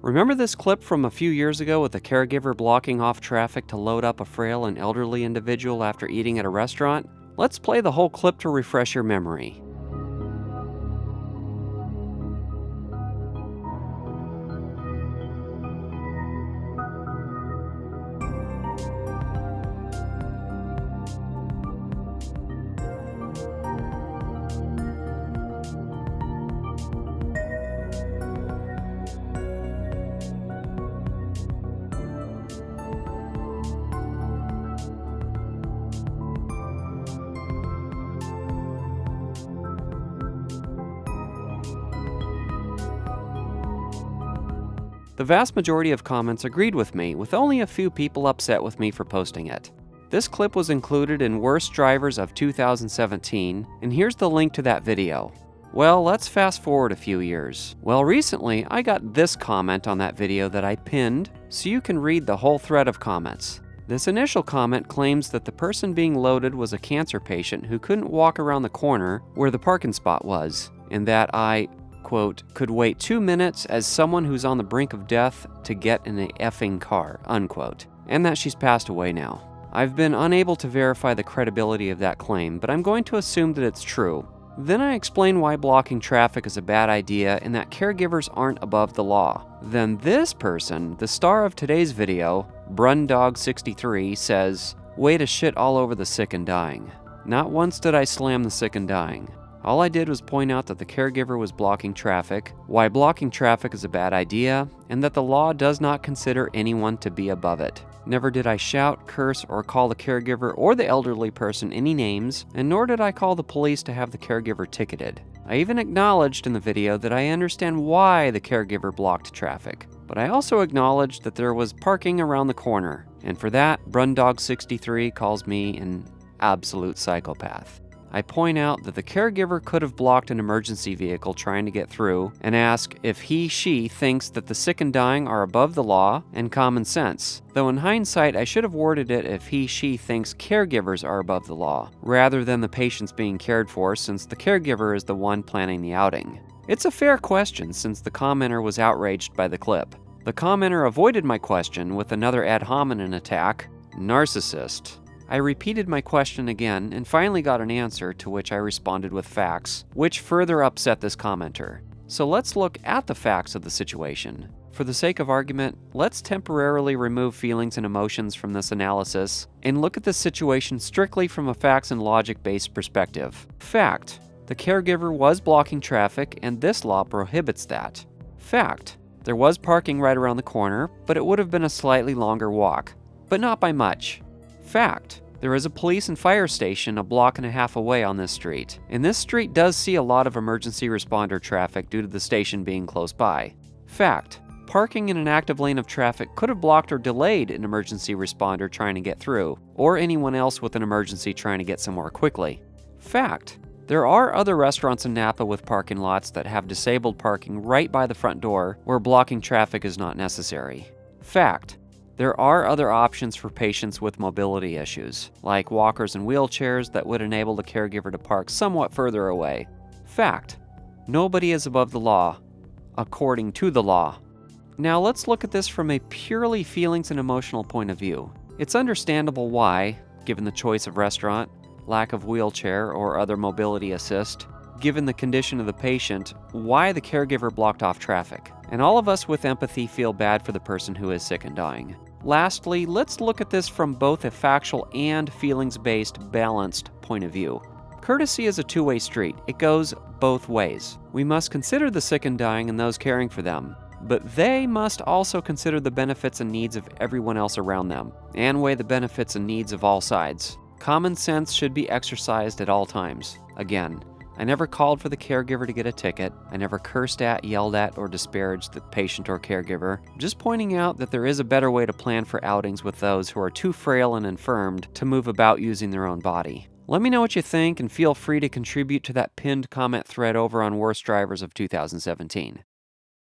Remember this clip from a few years ago with a caregiver blocking off traffic to load up a frail and elderly individual after eating at a restaurant? Let's play the whole clip to refresh your memory. The vast majority of comments agreed with me, with only a few people upset with me for posting it. This clip was included in Worst Drivers of 2017, and here's the link to that video. Well, let's fast forward a few years. Well, recently, I got this comment on that video that I pinned, so you can read the whole thread of comments. This initial comment claims that the person being loaded was a cancer patient who couldn't walk around the corner where the parking spot was, and that I, quote, could wait 2 minutes as someone who's on the brink of death to get in a effing car, unquote, and that she's passed away now. I've been unable to verify the credibility of that claim, but I'm going to assume that it's true. Then I explain why blocking traffic is a bad idea and that caregivers aren't above the law. Then this person, the star of today's video, Brundog63, says, way to shit all over the sick and dying. Not once did I slam the sick and dying. All I did was point out that the caregiver was blocking traffic, why blocking traffic is a bad idea, and that the law does not consider anyone to be above it. Never did I shout, curse, or call the caregiver or the elderly person any names, and nor did I call the police to have the caregiver ticketed. I even acknowledged in the video that I understand why the caregiver blocked traffic, but I also acknowledged that there was parking around the corner, and for that, Brundog63 calls me an absolute psychopath. I point out that the caregiver could have blocked an emergency vehicle trying to get through and ask if she thinks that the sick and dying are above the law and common sense, though in hindsight I should have worded it if she thinks caregivers are above the law, rather than the patients being cared for since the caregiver is the one planning the outing. It's a fair question since the commenter was outraged by the clip. The commenter avoided my question with another ad hominem attack, narcissist. I repeated my question again and finally got an answer to which I responded with facts, which further upset this commenter. So let's look at the facts of the situation. For the sake of argument, let's temporarily remove feelings and emotions from this analysis and look at the situation strictly from a facts and logic-based perspective. Fact: the caregiver was blocking traffic and this law prohibits that. Fact: there was parking right around the corner, but it would have been a slightly longer walk, but not by much. Fact: there is a police and fire station a block and a half away on this street, and this street does see a lot of emergency responder traffic due to the station being close by. Fact: parking in an active lane of traffic could have blocked or delayed an emergency responder trying to get through, or anyone else with an emergency trying to get somewhere quickly. Fact: there are other restaurants in Napa with parking lots that have disabled parking right by the front door where blocking traffic is not necessary. Fact: there are other options for patients with mobility issues, like walkers and wheelchairs that would enable the caregiver to park somewhat further away. Fact: nobody is above the law, according to the law. Now let's look at this from a purely feelings and emotional point of view. It's understandable why, given the choice of restaurant, lack of wheelchair or other mobility assist, given the condition of the patient, why the caregiver blocked off traffic. And all of us with empathy feel bad for the person who is sick and dying. Lastly, let's look at this from both a factual and feelings-based, balanced point of view. Courtesy is a two-way street. It goes both ways. We must consider the sick and dying and those caring for them, but they must also consider the benefits and needs of everyone else around them, and weigh the benefits and needs of all sides. Common sense should be exercised at all times. Again, I never called for the caregiver to get a ticket. I never cursed at, yelled at, or disparaged the patient or caregiver. Just pointing out that there is a better way to plan for outings with those who are too frail and infirmed to move about using their own body. Let me know what you think and feel free to contribute to that pinned comment thread over on Worst Drivers of 2017.